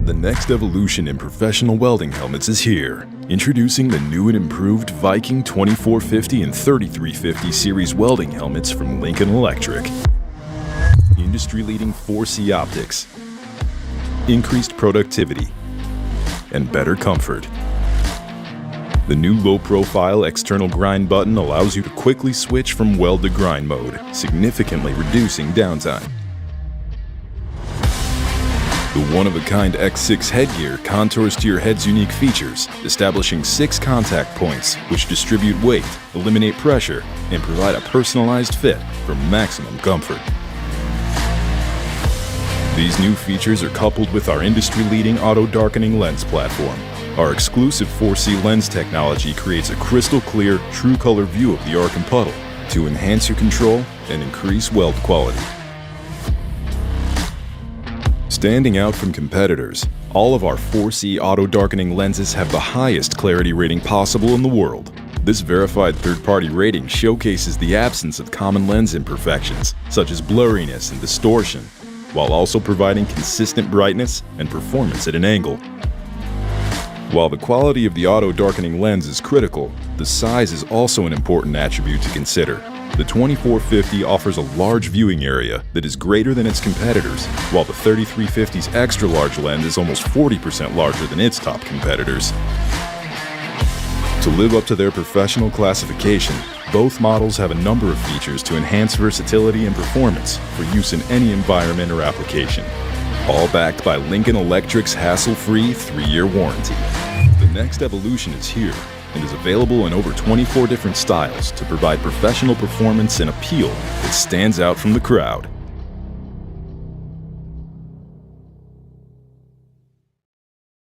The next evolution in professional welding helmets is here. Introducing the new and improved Viking 2450 and 3350 series welding helmets from Lincoln Electric. Industry-leading 4C optics, increased productivity, and better comfort. The new low-profile external grind button allows you to quickly switch from weld to grind mode, significantly reducing downtime. The one-of-a-kind X6 headgear contours to your head's unique features, establishing 6 contact points which distribute weight, eliminate pressure, and provide a personalized fit for maximum comfort. These new features are coupled with our industry-leading auto-darkening lens platform. Our exclusive 4C lens technology creates a crystal-clear, true-color view of the arc and puddle to enhance your control and increase weld quality. Standing out from competitors, all of our 4C auto-darkening lenses have the highest clarity rating possible in the world. This verified third-party rating showcases the absence of common lens imperfections, such as blurriness and distortion, while also providing consistent brightness and performance at an angle. While the quality of the auto-darkening lens is critical, the size is also an important attribute to consider. The 2450 offers a large viewing area that is greater than its competitors, while the 3350's extra-large lens is almost 40% larger than its top competitors. To live up to their professional classification, both models have a number of features to enhance versatility and performance for use in any environment or application, all backed by Lincoln Electric's hassle-free 3-year warranty. The next evolution is here and is available in over 24 different styles to provide professional performance and appeal that stands out from the crowd.